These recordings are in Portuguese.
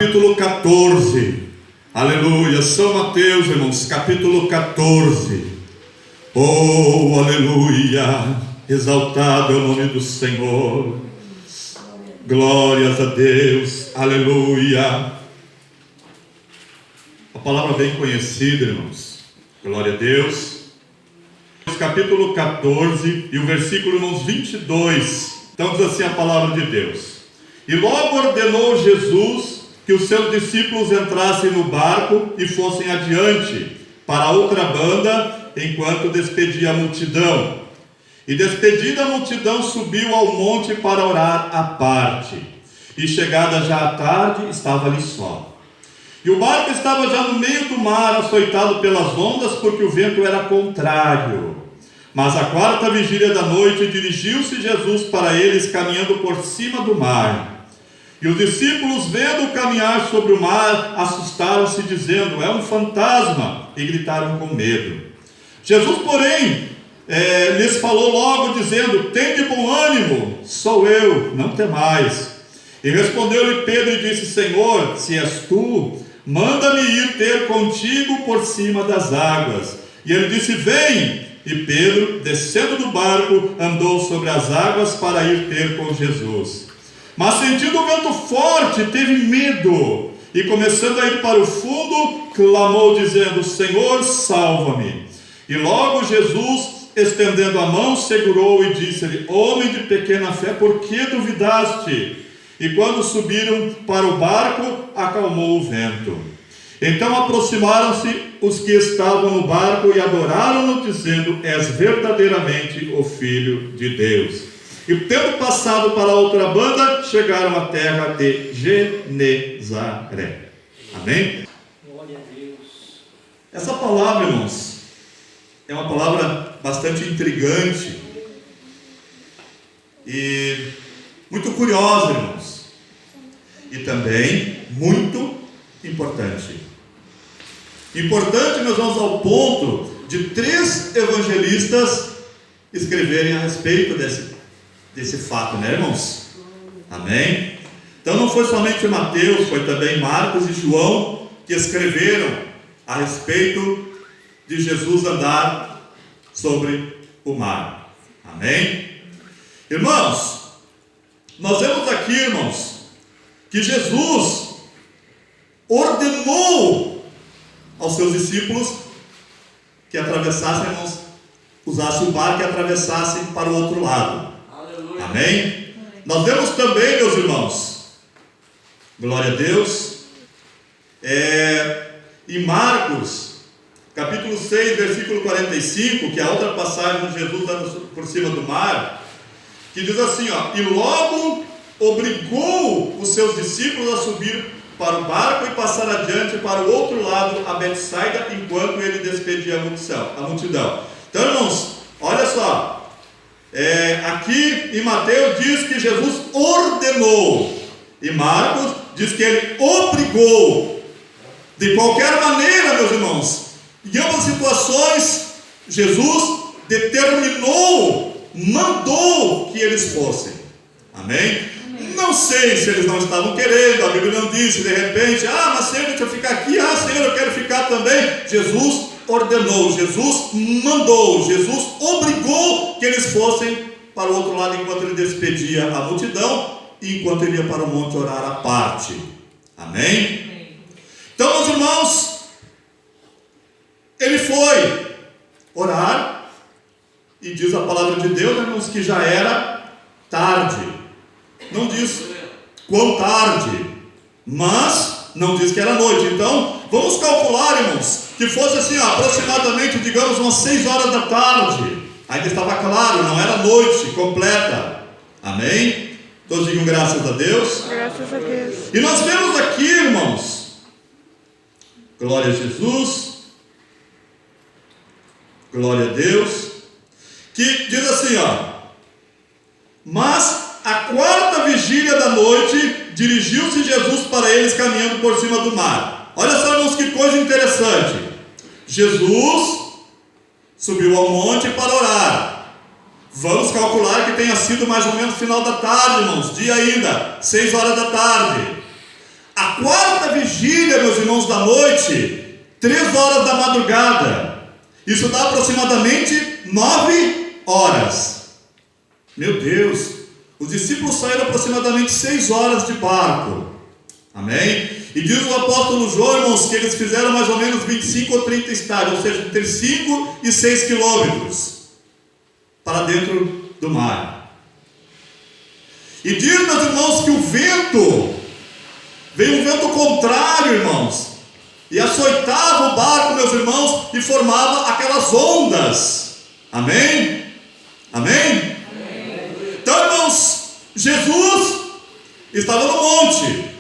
Capítulo 14, aleluia, São Mateus, irmãos, capítulo 14, oh, aleluia, exaltado é o nome do Senhor, glórias a Deus, aleluia. A palavra bem conhecida, irmãos, glória a Deus. Capítulo 14 e o versículo, irmãos, 22, então diz assim a palavra de Deus: E logo ordenou Jesus que os seus discípulos entrassem no barco e fossem adiante para outra banda, enquanto despedia a multidão. E despedida a multidão, subiu ao monte para orar à parte. E chegada já a tarde, estava ali só. E o barco estava já no meio do mar, açoitado pelas ondas, porque o vento era contrário. Mas à quarta vigília da noite, dirigiu-se Jesus para eles, caminhando por cima do mar. E os discípulos, vendo caminhar sobre o mar, assustaram-se, dizendo: é um fantasma, e gritaram com medo. Jesus, porém, lhes falou logo, dizendo: tende bom ânimo, sou eu, não temais. E respondeu-lhe Pedro e disse: Senhor, se és tu, manda-me ir ter contigo por cima das águas. E ele disse: vem. E Pedro, descendo do barco, andou sobre as águas para ir ter com Jesus. Mas sentindo o vento forte, teve medo, e começando a ir para o fundo, clamou dizendo: Senhor, salva-me. E logo Jesus, estendendo a mão, segurou e disse-lhe: homem de pequena fé, por que duvidaste? E quando subiram para o barco, acalmou o vento. Então aproximaram-se os que estavam no barco e adoraram-no, dizendo: és verdadeiramente o Filho de Deus. E tendo passado para a outra banda, chegaram à terra de Genezaré. Amém? Glória a Deus. Essa palavra, irmãos, é uma palavra bastante intrigante e muito curiosa, irmãos, e também muito importante. Importante, meus irmãos, ao ponto de 3 evangelistas escreverem a respeito desse fato, né, irmãos? Amém? Então não foi somente Mateus, foi também Marcos e João que escreveram a respeito de Jesus andar sobre o mar. Amém? Irmãos, nós vemos aqui, irmãos, que Jesus ordenou aos seus discípulos que atravessassem, irmãos, usassem o barco e atravessassem para o outro lado. Amém? Nós vemos também, meus irmãos, glória a Deus, em Marcos, capítulo 6, versículo 45, que é a outra passagem de Jesus andando por cima do mar, que diz assim, ó: e logo obrigou os seus discípulos a subir para o barco e passar adiante para o outro lado, a Betsaida, enquanto ele despedia a multidão. Então, irmãos, olha só. Aqui em Mateus diz que Jesus ordenou, e Marcos diz que ele obrigou. De qualquer maneira, meus irmãos, em ambas situações, Jesus determinou, mandou que eles fossem. Amém? Não sei se eles não estavam querendo, a Bíblia não disse de repente: mas Senhor, deixa eu ficar aqui, Senhor, eu quero ficar também. Jesus ordenou, Jesus mandou, Jesus obrigou que eles fossem para o outro lado enquanto ele despedia a multidão e enquanto ele ia para o monte orar à parte. Amém? Então, meus irmãos, ele foi orar e diz a palavra de Deus, irmãos, que já era tarde. Não diz quão tarde, mas não diz que era noite. Então, vamos calcular, irmãos, que fosse assim, aproximadamente, digamos, umas 6 horas da tarde. Ainda estava claro, não era noite completa. Amém? Todos digam graças a Deus. Graças a Deus. E nós vemos aqui, irmãos, glória a Jesus, glória a Deus, que diz assim, mas à quarta vigília da noite, dirigiu-se Jesus para eles, caminhando por cima do mar. Olha só, irmãos, que coisa interessante. Jesus subiu ao monte para orar. Vamos calcular que tenha sido mais ou menos final da tarde, irmãos, dia ainda, 6 horas da tarde. A quarta vigília, meus irmãos, da noite, 3 horas da madrugada. Isso dá aproximadamente 9 horas. Meu Deus, os discípulos saíram aproximadamente 6 horas de barco. Amém? E diz o apóstolo João, irmãos, que eles fizeram mais ou menos 25 ou 30 estádios, ou seja, entre 5 e 6 quilômetros para dentro do mar. E diz, meus irmãos, que o vento, veio um vento contrário, irmãos, e açoitava o barco, meus irmãos, e formava aquelas ondas. Amém? Amém? Então, irmãos, Jesus estava no monte,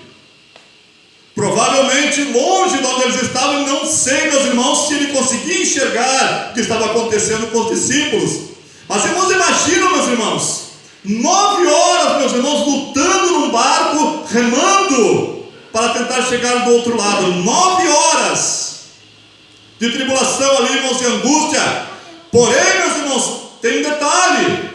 provavelmente longe de onde eles estavam. Não sei, meus irmãos, se ele conseguia enxergar o que estava acontecendo com os discípulos. Mas, irmãos, imaginam, meus irmãos, 9 horas, meus irmãos, lutando num barco, remando para tentar chegar do outro lado. 9 horas de tribulação ali, irmãos, de angústia. Porém, meus irmãos, tem um detalhe.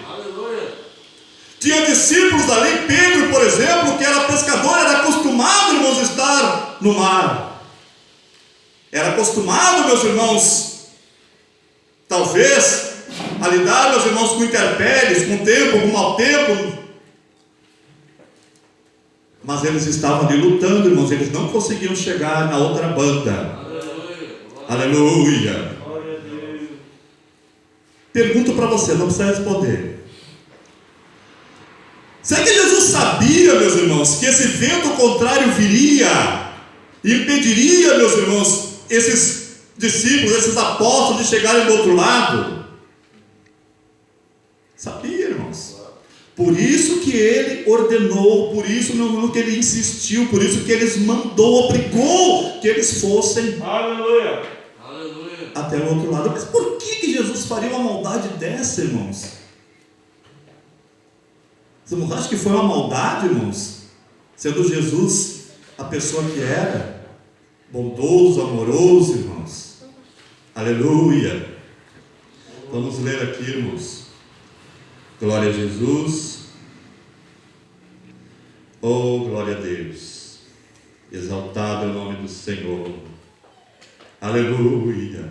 Tinha discípulos ali, Pedro, por exemplo, que era pescador, era acostumado, irmãos, a estar no mar. Era acostumado, meus irmãos, talvez, a lidar, meus irmãos, com intempéries, com tempo, com mau tempo. Mas eles estavam ali lutando, irmãos, eles não conseguiam chegar na outra banda. Aleluia. Pergunto para você, não precisa responder. Será que Jesus sabia, meus irmãos, que esse vento contrário viria e impediria, meus irmãos, esses discípulos, esses apóstolos de chegarem do outro lado? Sabia, irmãos. Por isso que ele ordenou, por isso que ele insistiu, por isso que ele mandou, obrigou que eles fossem até o outro lado. Mas por que Jesus faria uma maldade dessa, irmãos? Você não acha que foi uma maldade, irmãos? Sendo Jesus a pessoa que era, bondoso, amoroso, irmãos. Aleluia. Vamos ler aqui, irmãos. Glória a Jesus. Oh, glória a Deus. Exaltado é o nome do Senhor. Aleluia.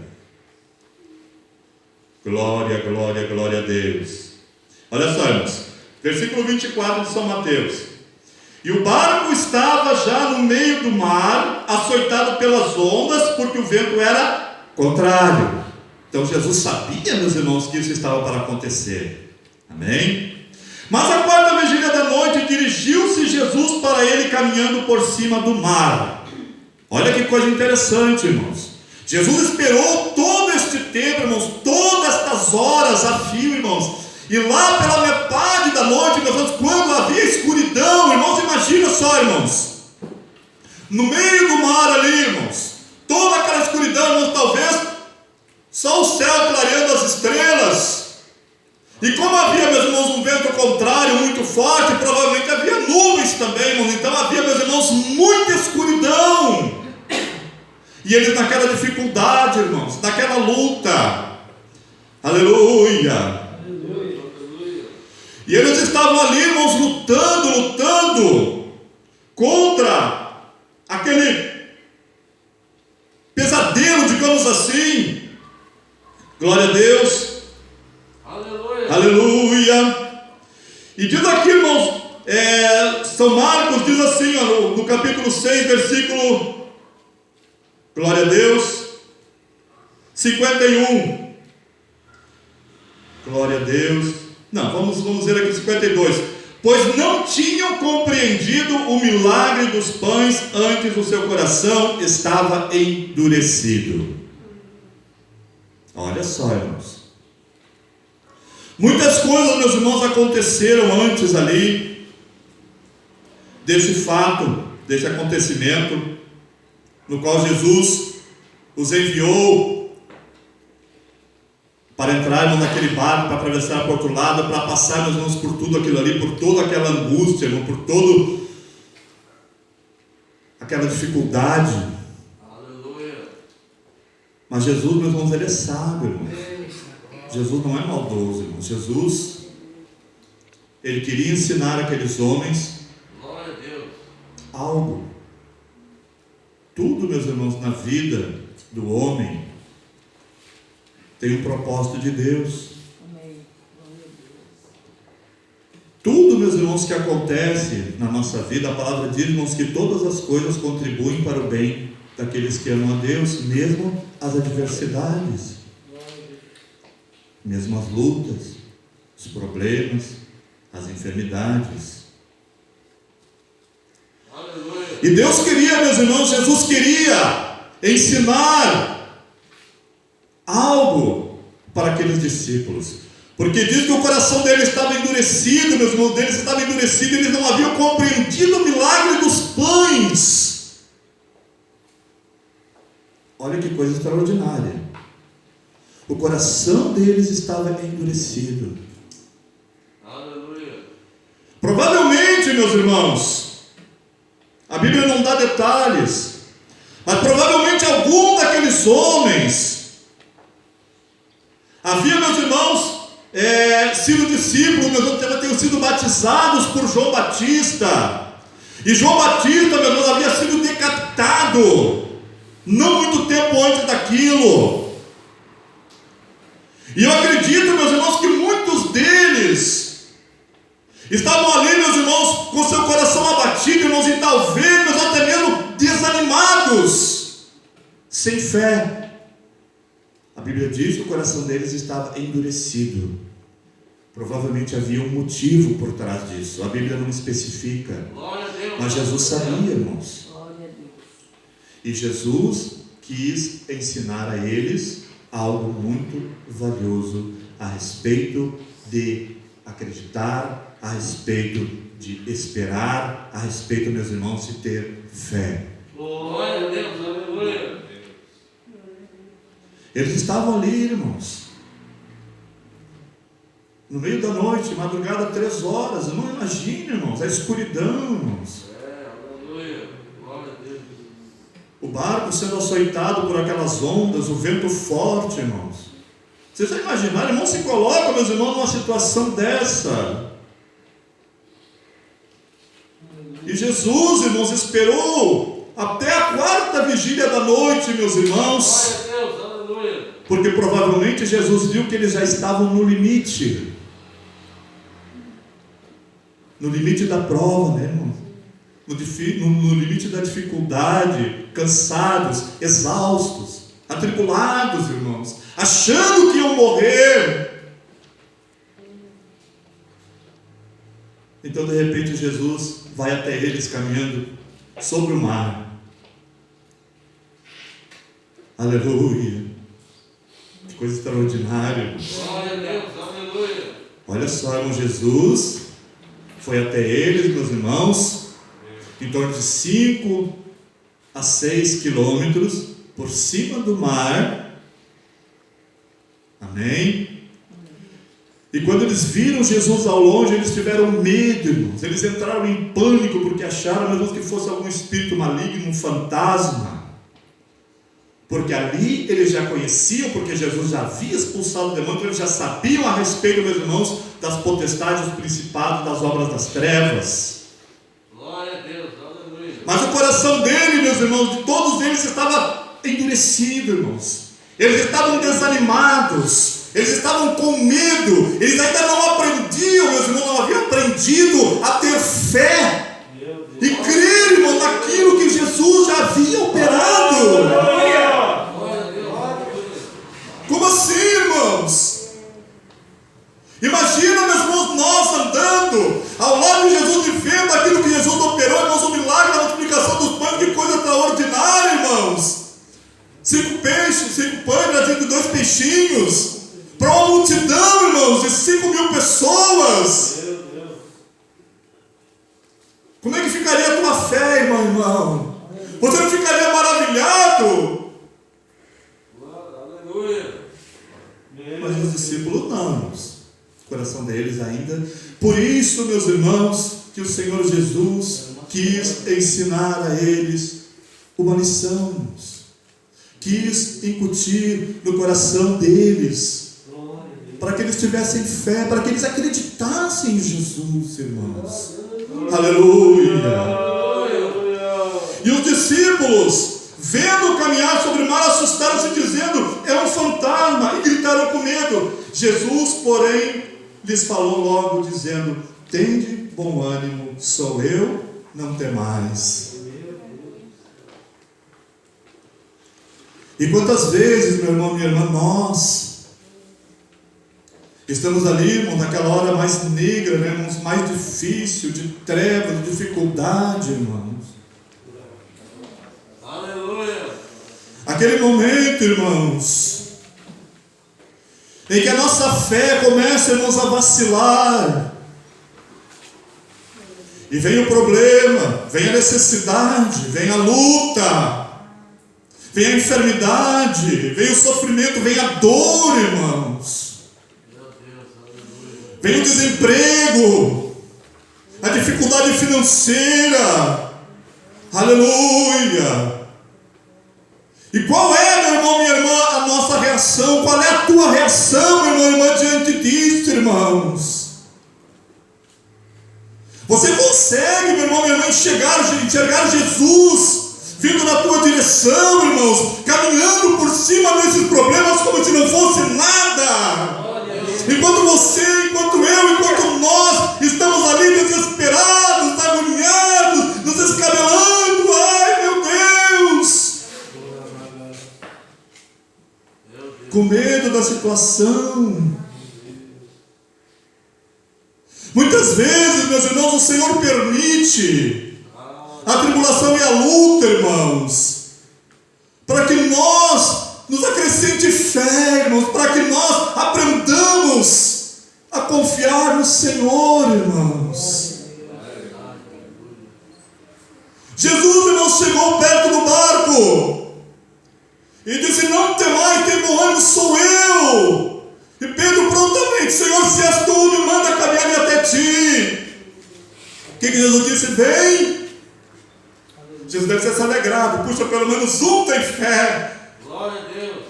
Glória, glória, glória a Deus. Olha só, irmãos. Versículo 24 de São Mateus. E o barco estava já no meio do mar, açoitado pelas ondas, porque o vento era contrário. Então Jesus sabia, meus irmãos, que isso estava para acontecer. Amém? Mas a quarta vigília da noite, dirigiu-se Jesus para ele caminhando por cima do mar. Olha que coisa interessante, irmãos. Jesus esperou todo este tempo, irmãos, todas estas horas a fio, irmãos. E lá pela metade da noite, meus irmãos, quando havia escuridão, irmãos, imagina só, irmãos, no meio do mar ali, irmãos, toda aquela escuridão, irmãos, talvez só o céu clareando as estrelas. E como havia, meus irmãos, um vento contrário muito forte, provavelmente havia nuvens também, irmãos. Então havia, meus irmãos, muita escuridão. E eles naquela dificuldade, irmãos, naquela luta. Aleluia. E eles estavam ali, irmãos, lutando contra aquele pesadelo, digamos assim. Glória a Deus. Aleluia. Aleluia. E diz aqui, irmãos, São Marcos diz assim, ó, no capítulo 6, versículo, glória a Deus, 51. Glória a Deus. Não, vamos ver aqui 52. Pois não tinham compreendido o milagre dos pães, antes o seu coração estava endurecido. Olha só, irmãos. Muitas coisas, meus irmãos, aconteceram antes ali desse fato, desse acontecimento, no qual Jesus os enviou para entrarmos naquele barco, para atravessar para o outro lado, para passar, meus irmãos, por tudo aquilo ali, por toda aquela angústia, irmão, por toda aquela dificuldade. Aleluia. Mas Jesus, meus irmãos, ele é sábio, irmãos. Jesus não é maldoso, irmãos. Jesus, ele queria ensinar aqueles homens algo. Tudo, meus irmãos, na vida do homem tem um propósito de Deus. Tudo, meus irmãos, que acontece na nossa vida, a palavra diz, irmãos, que todas as coisas contribuem para o bem daqueles que amam a Deus, mesmo as adversidades, mesmo as lutas, os problemas, as enfermidades. E Deus queria, meus irmãos, Jesus queria ensinar algo para aqueles discípulos. Porque diz que o coração deles estava endurecido, meus irmãos, deles estava endurecido, eles não haviam compreendido o milagre dos pães. Olha que coisa extraordinária. O coração deles estava endurecido. Aleluia. Provavelmente, meus irmãos, a Bíblia não dá detalhes, mas provavelmente algum daqueles homens havia, meus irmãos, sido discípulos, meus irmãos, tinham sido batizados por João Batista. E João Batista, meus irmãos, havia sido decapitado não muito tempo antes daquilo. E eu acredito, meus irmãos, que muitos deles estavam ali, meus irmãos, com seu coração abatido, irmãos, e talvez, meus, até mesmo desanimados, sem fé. A Bíblia diz que o coração deles estava endurecido. Provavelmente havia um motivo por trás disso. A Bíblia não especifica. Mas Jesus sabia, irmãos. E Jesus quis ensinar a eles algo muito valioso a respeito de acreditar, a respeito de esperar, a respeito, meus irmãos, de ter fé. Glória a Deus, aleluia. Eles estavam ali, irmãos, no meio da noite, madrugada, 3 horas. Não imagine, irmãos, a escuridão, irmãos. Aleluia. Glória a Deus. O barco sendo açoitado por aquelas ondas, o vento forte, irmãos. Vocês já imaginaram, irmãos, se colocam, meus irmãos, numa situação dessa. E Jesus, irmãos, esperou até a 4ª vigília da noite, meus irmãos. Glória a Deus, aleluia. Porque provavelmente Jesus viu que eles já estavam no limite. No limite da prova, né, irmão? No limite da dificuldade, cansados, exaustos, atribulados, irmãos, achando que iam morrer. Então, de repente, Jesus vai até eles caminhando sobre o mar. Aleluia. Que coisa extraordinária, irmãos. Glória a Deus, aleluia. Olha só, irmão, Jesus foi até eles, meus irmãos, em torno de 5 a 6 quilômetros por cima do mar. Amém? E quando eles viram Jesus ao longe, eles tiveram medo, irmãos. Eles entraram em pânico porque acharam, meu Deus, que fosse algum espírito maligno, um fantasma. Porque ali eles já conheciam, porque Jesus já havia expulsado o demônio, eles já sabiam a respeito, meus irmãos, das potestades, dos principados, das obras das trevas. Glória a Deus, aleluia. Mas o coração dele, meus irmãos, de todos eles estava endurecido, irmãos. Eles estavam desanimados, eles estavam com medo, eles ainda não aprendiam, meus irmãos, não haviam aprendido a ter fé e crer, irmão, naquilo que Jesus já havia operado. Como assim, irmãos? Imagina, meus irmãos, nós andando ao lado de Jesus e vendo aquilo que Jesus operou, irmãos, o milagre da multiplicação dos pães, que coisa extraordinária, irmãos. 5 peixes, 5 pães, diante de 2 peixinhos, para uma multidão, irmãos, de 5.000 pessoas. Como é que ficaria a tua fé, irmão? Você não ficaria maravilhado? Aleluia. Mas os discípulos não, irmãos. O coração deles ainda. Por isso, meus irmãos, que o Senhor Jesus quis ensinar a eles uma lição, irmãos. Quis incutir no coração deles, para que eles tivessem fé, para que eles acreditassem em Jesus, irmãos. Aleluia. E os discípulos, caminhar sobre o mar, assustaram-se, dizendo: é um fantasma, e gritaram com medo. Jesus, porém, lhes falou logo, dizendo: tende bom ânimo, sou eu, não temais. E quantas vezes, meu irmão, minha irmã, nós estamos ali, irmão, naquela hora mais negra, né, irmãos, mais difícil, de trevas, de dificuldade, irmãos. Aleluia. Aquele momento, irmãos, em que a nossa fé começa, irmãos, a vacilar. E vem o problema, vem a necessidade, vem a luta, vem a enfermidade, vem o sofrimento, vem a dor, irmãos. Vem o desemprego, a dificuldade financeira. Aleluia. E qual é, meu irmão, minha irmã, a nossa reação? Qual é a tua reação, meu irmão, irmã, diante disso, irmãos? Você consegue, meu irmão, minha irmã, enxergar Jesus vindo na tua direção, irmãos, caminhando por cima desses problemas como se não fosse nada? Enquanto você, enquanto eu, enquanto nós estamos ali desesperados, agoniados, nos escabelando, ai meu Deus, com medo da situação. Muitas vezes, meus irmãos, o Senhor permite a tribulação e a luta, irmãos, para que nós nos acrescente fé, irmãos, para que nós aprendamos a confiar no Senhor, irmãos. Jesus, irmãos, chegou perto do barco e disse: não temais, tem bom ânimo, sou eu. E Pedro prontamente: Senhor, se és tu, me manda caminhar até ti. O que Jesus disse? Vem. Jesus deve ter se alegrado. Puxa, pelo menos um tem fé. Glória a Deus.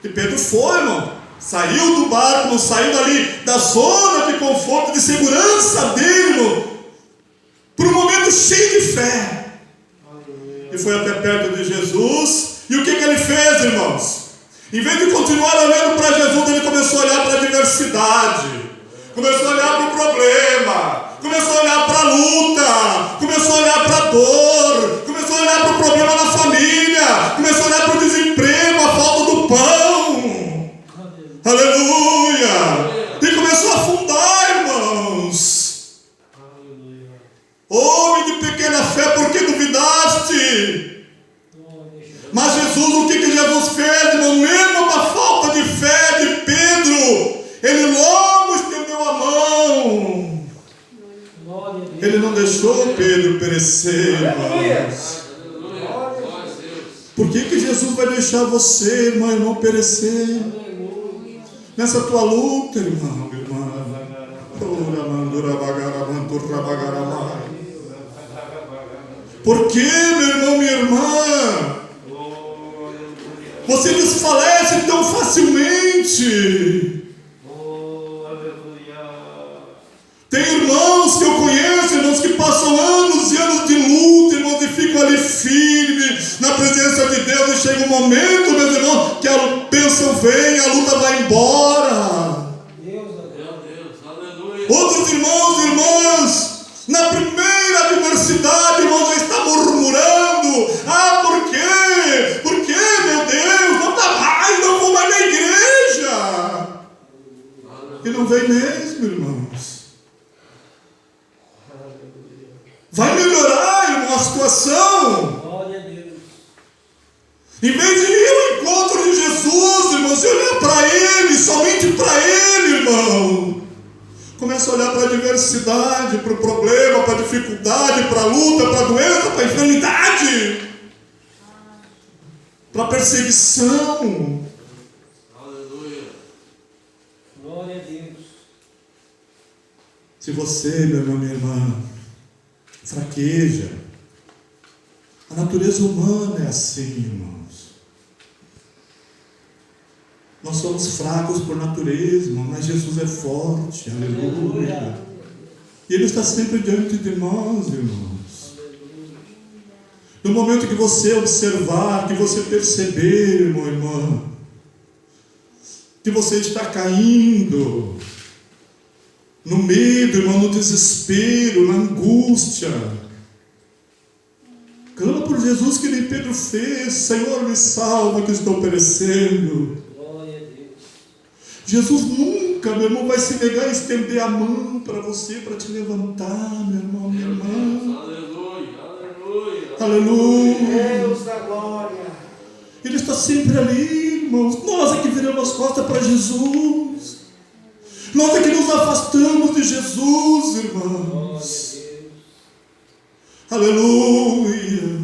E Pedro foi, irmão. Saiu do barco, irmão, saindo ali da zona de conforto, de segurança dele, irmão, por um momento cheio de fé. E foi até perto de Jesus. E o que ele fez, irmãos? Em vez de continuar olhando para Jesus, ele começou a olhar para a adversidade, começou a olhar para o problema, começou a olhar para a luta, começou a olhar para a dor, começou a olhar para o problema na família, começou a olhar para o desemprego, a falta do pão. Aleluia! E começou a afundar, irmãos. Homem de pequena fé, por que duvidaste? Mas Jesus, o que Jesus fez, irmão? Mesmo da falta de fé de Pedro, ele logo estendeu a mão. Ele não deixou Pedro perecer, irmãos. Por que Jesus vai deixar você, irmão, e não perecer? Nessa tua luta, irmão, irmã. Por que, meu irmão, minha irmã, você desfalece tão facilmente? Tem irmãos que eu conheço, irmãos, que passam anos e anos de luta, irmãos, e ficam ali firmes na presença de Deus, e chega um momento, meus irmãos, que a bênção vem, a luta vai embora. Outros irmãos e irmãs, na primeira adversidade, irmãos, já está murmurando: ah, por quê? Por quê, meu Deus? Não dá mais, não vou mais na igreja. E não vem mesmo, irmãos. Vai melhorar, irmão, a situação. Glória a Deus. Em vez de ir ao encontro de Jesus, irmãos, e olhar para Ele, somente para Ele, irmão, começa a olhar para a adversidade, para o problema, para a dificuldade, para a luta, para a doença, para a enfermidade, para a perseguição. Aleluia. Glória a Deus. Se você, meu irmão, minha irmã, fraqueja, a natureza humana é assim, irmãos. Nós somos fracos por natureza, irmão, mas Jesus é forte, aleluia. E Ele está sempre diante de nós, irmãos. No momento que você observar, que você perceber, irmão, irmã, que você está caindo no medo, irmão, no desespero, na angústia, clama por Jesus que nem Pedro fez: Senhor, me salva que estou perecendo. Glória a Deus. Jesus nunca, meu irmão, vai se negar a estender a mão para você, para te levantar, meu irmão, minha irmã. Aleluia, aleluia. Aleluia. Deus da glória. Ele está sempre ali, irmãos. Nós é que viramos as costas para Jesus. Nós é que nos afastamos de Jesus, irmãos. Aleluia.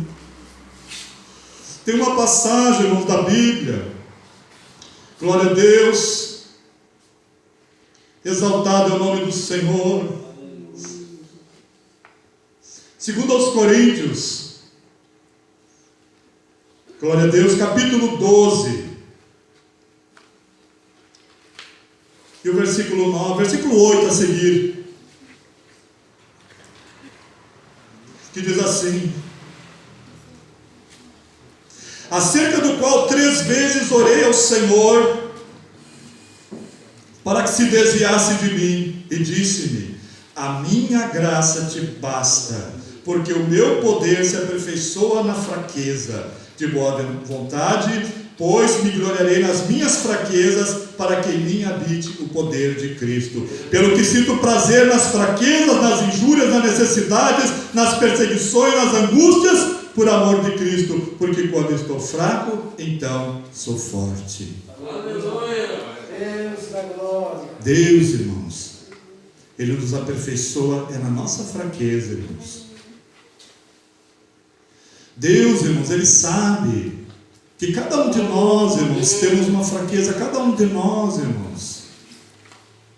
Tem uma passagem, irmãos, da Bíblia. Glória a Deus. Exaltado é o nome do Senhor. Segundo aos Coríntios, glória a Deus, capítulo 12. E o versículo 9, versículo 8 a seguir, que diz assim: acerca do qual 3 vezes orei ao Senhor, para que se desviasse de mim, e disse-me: a minha graça te basta, porque o meu poder se aperfeiçoa na fraqueza. De boa vontade, pois me gloriarei nas minhas fraquezas, para que em mim habite o poder de Cristo. Pelo que sinto prazer nas fraquezas, nas injúrias, nas necessidades, nas perseguições, nas angústias, por amor de Cristo, porque quando estou fraco, então sou forte. Aleluia. Deus da glória. Deus, irmãos, Ele nos aperfeiçoa é na nossa fraqueza, irmãos. Deus, irmãos, Ele sabe que cada um de nós, irmãos, temos uma fraqueza, cada um de nós, irmãos.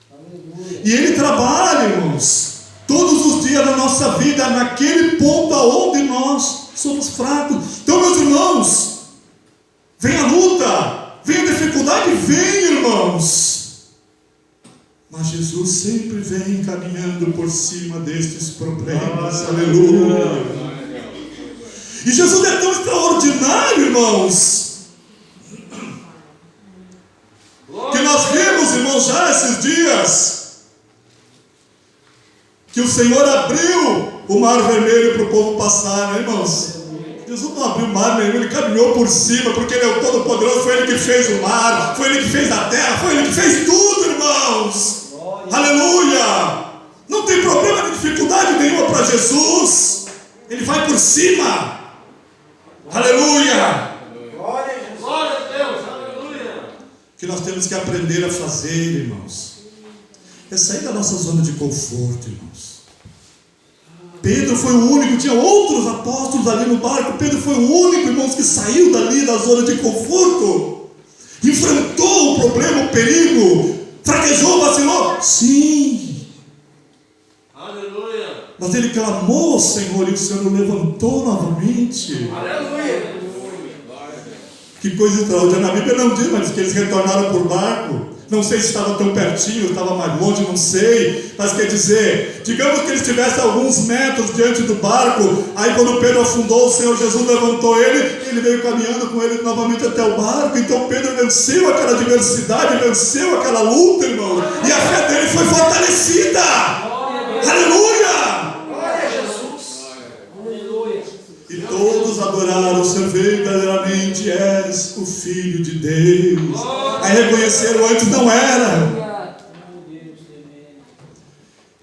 Aleluia. E Ele trabalha, irmãos, todos os dias da nossa vida, naquele ponto aonde nós somos fracos. Então, meus irmãos, vem a luta, vem a dificuldade, vem, irmãos. Mas Jesus sempre vem caminhando por cima destes problemas. Aleluia. E Jesus é tão extraordinário, irmãos, que nós vimos, irmãos, já esses dias, que o Senhor abriu o mar vermelho para o povo passar, né, irmãos? Jesus não abriu o mar vermelho, Ele caminhou por cima, porque Ele é o Todo-Poderoso, foi Ele que fez o mar, foi Ele que fez a terra, foi Ele que fez tudo, irmãos. Aleluia! Não tem problema de dificuldade nenhuma para Jesus, Ele vai por cima. Aleluia! Glória a Jesus. Glória a Deus, aleluia. O que nós temos que aprender a fazer, irmãos, é sair da nossa zona de conforto, irmãos. Pedro foi o único, tinha outros apóstolos ali no barco. Pedro foi o único, irmãos, que saiu dali da zona de conforto, enfrentou o problema, o perigo, fraquejou, vacilou, sim, Aleluia. mas ele clamou ao Senhor e o Senhor o levantou novamente. Aleluia. Que coisa extraordinária. A Bíblia não diz, mas que eles retornaram por barco. Não sei se estava tão pertinho, estava mais longe, não sei. Mas quer dizer, digamos que eles estivessem alguns metros diante do barco. Aí quando Pedro afundou, o Senhor Jesus levantou ele, e ele veio caminhando com ele novamente até o barco. Então Pedro venceu aquela adversidade, venceu aquela luta, irmão. E a fé dele foi fortalecida. Aleluia! Glória a Jesus. Aleluia. E todos adoraram o Senhor, verdadeiramente és o Filho de Deus. Aí reconheceram, antes não era.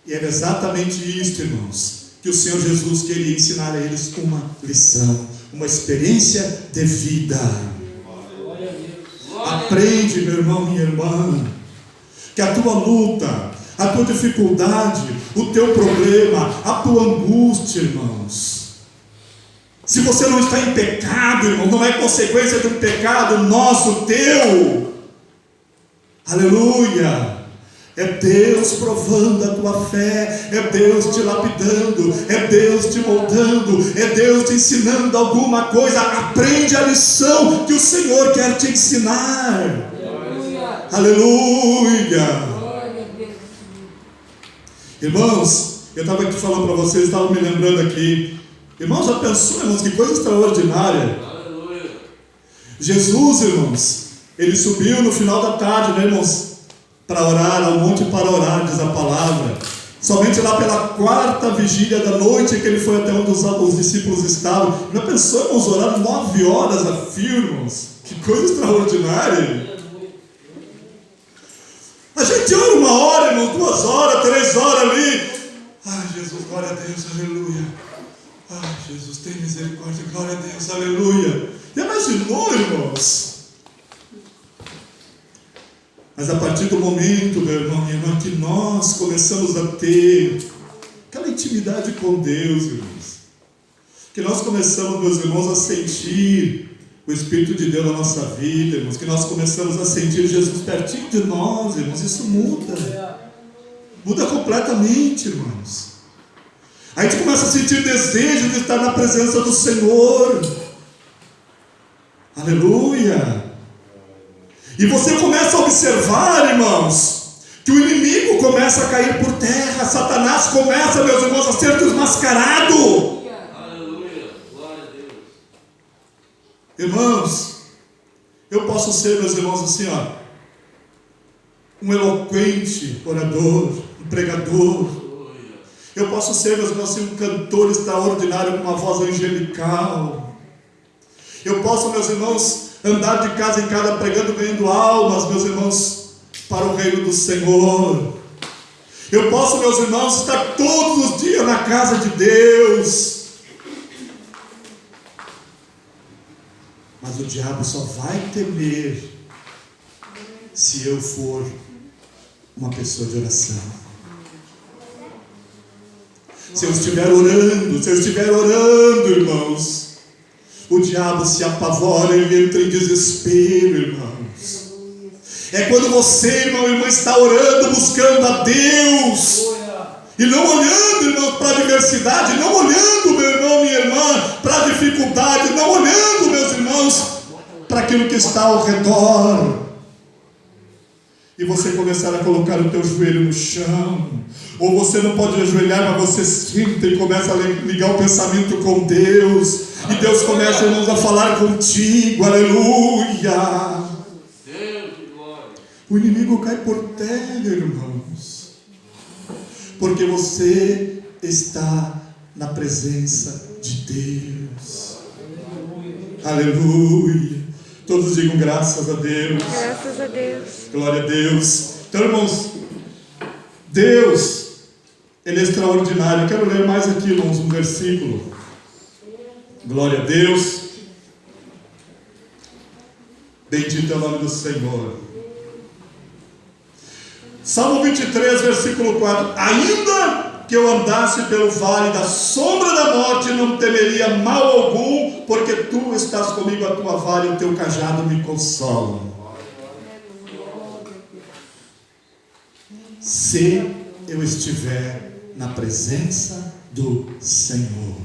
E era exatamente isso, irmãos, que o Senhor Jesus queria ensinar a eles uma lição, uma experiência de vida. Glória a Deus. Aprende, meu irmão, minha irmã, que a tua luta, a tua dificuldade, o teu problema, a tua angústia, irmãos, se você não está em pecado, irmão, não é consequência de um pecado nosso, teu. Aleluia. É Deus provando a tua fé, é Deus te lapidando, é Deus te moldando, é Deus te ensinando alguma coisa. Aprende a lição que o Senhor quer te ensinar. Aleluia. Aleluia. Glória a Deus. Irmãos, eu estava aqui falando para vocês, estava me lembrando aqui Irmãos, já pensou, irmãos, que coisa extraordinária? Aleluia. Jesus, irmãos, ele subiu no final da tarde, né, irmãos, para orar, ao monte para orar, diz a palavra. Somente lá pela 4ª vigília da noite que ele foi até onde os discípulos estavam. Já pensou, irmãos, orar 9 horas a fio, irmãos? Que coisa extraordinária! A gente ora 1 hora, irmão, 2 horas, 3 horas ali. Ai, Jesus, glória a Deus, aleluia. Ai, Jesus, tem misericórdia, glória a Deus, aleluia. Já imaginou, irmãos? Mas a partir do momento, meu irmão, minha irmã, que nós começamos a ter aquela intimidade com Deus, irmãos, que nós começamos, meus irmãos, a sentir o Espírito de Deus na nossa vida, irmãos, que nós começamos a sentir Jesus pertinho de nós, irmãos, isso muda completamente, irmãos. A gente começa a sentir desejo de estar na presença do Senhor, aleluia. E você começa a observar, irmãos, que o inimigo começa a cair por terra, Satanás começa, meus irmãos, a ser desmascarado. Aleluia. Glória a Deus. Irmãos, eu posso ser, meus irmãos, assim, ó, um eloquente orador, um pregador. Eu posso ser, meus irmãos, assim, um cantor extraordinário com uma voz angelical. Eu posso, meus irmãos, andar de casa em casa pregando, ganhando almas, meus irmãos, para o reino do Senhor. Eu posso, meus irmãos, estar todos os dias na casa de Deus. Mas o diabo só vai temer se eu for uma pessoa de oração. Se eu estiver orando, irmãos, o diabo se apavora, ele entra em desespero, irmãos. É quando você, irmão, irmã, está orando, buscando a Deus, e não olhando, irmão, para a adversidade, não olhando, meu irmão, minha irmã, para a dificuldade, não olhando, meus irmãos, para aquilo que está ao redor. E você começar a colocar o teu joelho no chão, ou você não pode ajoelhar, mas você senta e começa a ligar o pensamento com Deus, e Deus começa, irmãos, a falar contigo, aleluia. Deus de glória. O inimigo cai por terra, irmãos, porque você está na presença de Deus. Aleluia. Todos digam graças a Deus. Graças a Deus. Glória a Deus. Então, irmãos, Deus, Ele é extraordinário. Eu quero ler mais aqui, irmãos, um versículo. Glória a Deus. Bendito é o nome do Senhor. Salmo 23, versículo 4. Ainda que eu andasse pelo vale da sombra da morte, não temeria mal algum, porque tu estás comigo, a tua vara e o teu cajado me consolam. Se eu estiver na presença do Senhor.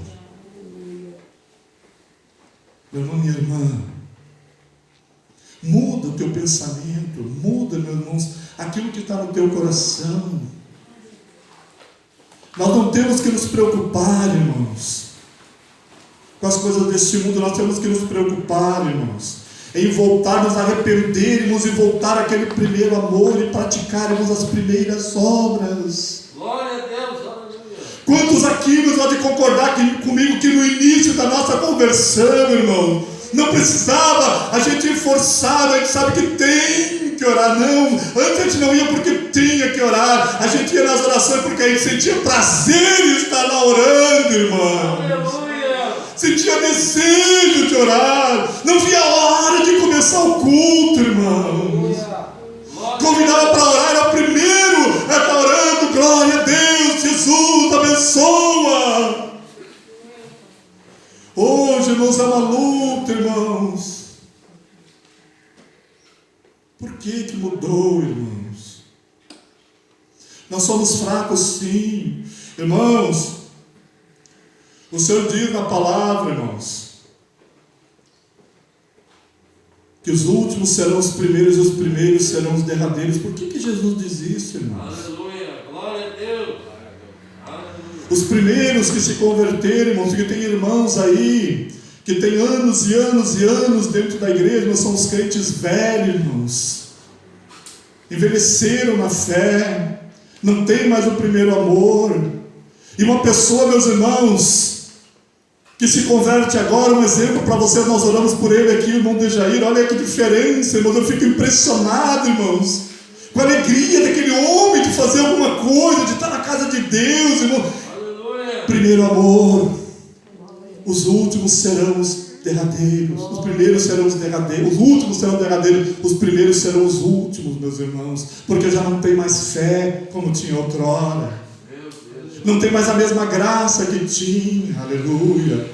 Meu irmão, minha irmã, muda o teu pensamento, muda, meus irmãos, aquilo que está no teu coração. Nós não temos que nos preocupar, irmãos, com as coisas deste mundo. Nós temos que nos preocupar, irmãos, em voltar, nos arrependermos e voltar àquele primeiro amor e praticarmos as primeiras obras. Glória a Deus, aleluia. Quantos aqui nos podem concordar comigo que no início da nossa conversão, irmão, não precisava a gente ir forçado, a gente sabe que tem que orar, não. Antes a gente não ia porque tinha que orar, a gente ia nas orações porque a gente sentia prazer em estar lá orando, irmão. Aleluia. Sentia desejo de orar, não via a hora de começar o culto, irmãos. Convidava para orar, era o primeiro a estar orando. Glória a Deus, Jesus abençoa. Hoje, irmãos, é uma luta, irmãos. Por que mudou, irmãos? Nós somos fracos, sim. Irmãos, o Senhor diz na palavra, irmãos, que os últimos serão os primeiros e os primeiros serão os derradeiros. Por que Jesus diz isso, irmãos? Aleluia. Glória a Deus. Aleluia. Os primeiros que se converteram, irmãos, porque tem irmãos aí que tem anos e anos e anos dentro da igreja, mas são os crentes velhos, irmãos. Envelheceram na fé, não tem mais o primeiro amor. E uma pessoa, meus irmãos, que se converte agora, um exemplo para vocês, nós oramos por ele aqui, o irmão Dejair, olha que diferença, irmãos, eu fico impressionado, irmãos, com a alegria daquele homem de fazer alguma coisa, de estar na casa de Deus, irmão. Aleluia. Primeiro amor. Os últimos serão os derradeiros. Os primeiros serão os derradeiros. Os últimos serão derradeiros. Os primeiros serão os últimos, meus irmãos. Porque já não tem mais fé como tinha outrora. Não tem mais a mesma graça que tinha. Aleluia.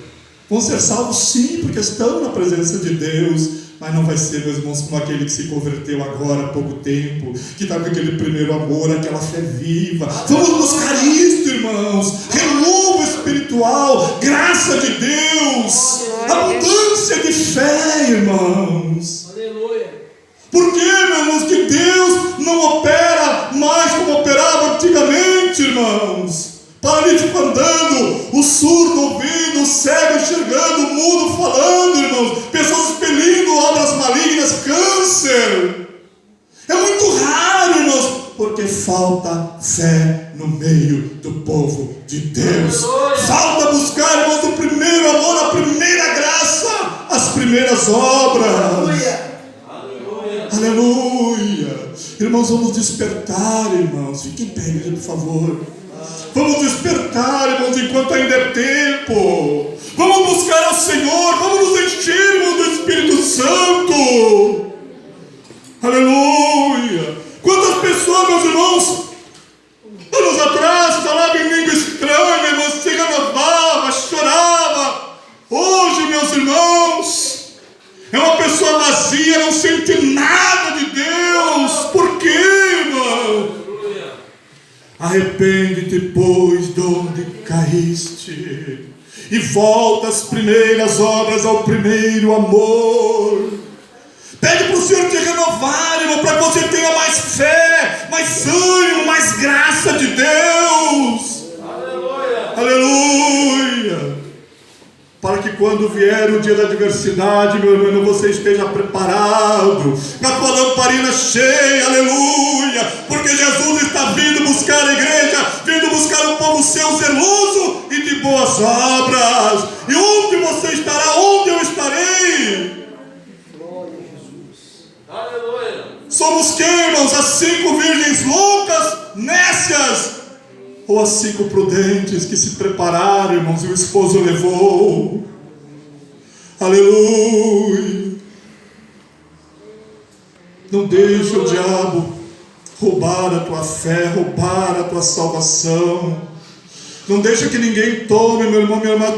Vão ser salvos sim, porque estão na presença de Deus. Mas não vai ser, meus irmãos, como aquele que se converteu agora há pouco tempo, que está com aquele primeiro amor, aquela fé viva. Vamos buscar isto, irmãos. Renovo espiritual, graça de Deus, abundância de fé, irmãos. Aleluia. Por que, meus irmãos, que Deus não opera mais como operava antigamente, irmãos? Paralítico andando, o surdo ouvindo, o cego enxergando, o mudo falando, irmãos, pessoas expelindo obras malignas, câncer. É muito raro, irmãos, porque falta fé no meio do povo de Deus. Falta buscar, irmãos, o primeiro amor, a primeira graça, as primeiras obras. Aleluia. Irmãos, vamos despertar, irmãos. Fiquem em pé, igreja, por favor. Vamos despertar, irmãos, enquanto ainda é tempo. Vamos buscar ao Senhor. Vamos nos enchermos do Espírito Santo. Aleluia. Quantas pessoas, meus irmãos, anos atrás falavam em língua estranha, irmãos, se renovava, chorava. Hoje, meus irmãos, é uma pessoa vazia, não sente nada de Deus. Por quê, irmão? Arrepende-te, pois, de onde caíste, e volta às primeiras obras, ao primeiro amor. Pede para o Senhor te renovar, irmão, para que você tenha mais fé, mais ânimo, mais graça de Deus. Aleluia. Aleluia. Para que quando vier o dia da adversidade, meu irmão, você esteja preparado, com a tua lamparina cheia, aleluia, porque Jesus está vindo buscar a igreja, vindo buscar um povo seu zeloso e de boas obras. E onde você estará? Onde eu estarei? Aleluia. Somos quem, irmãos? As 5 virgens loucas, nécias, ou as 5 prudentes que se prepararam, irmãos, e o esposo levou. Aleluia. Não deixe o diabo roubar a tua fé, roubar a tua salvação. Não deixe que ninguém tome, meu irmão, minha irmã,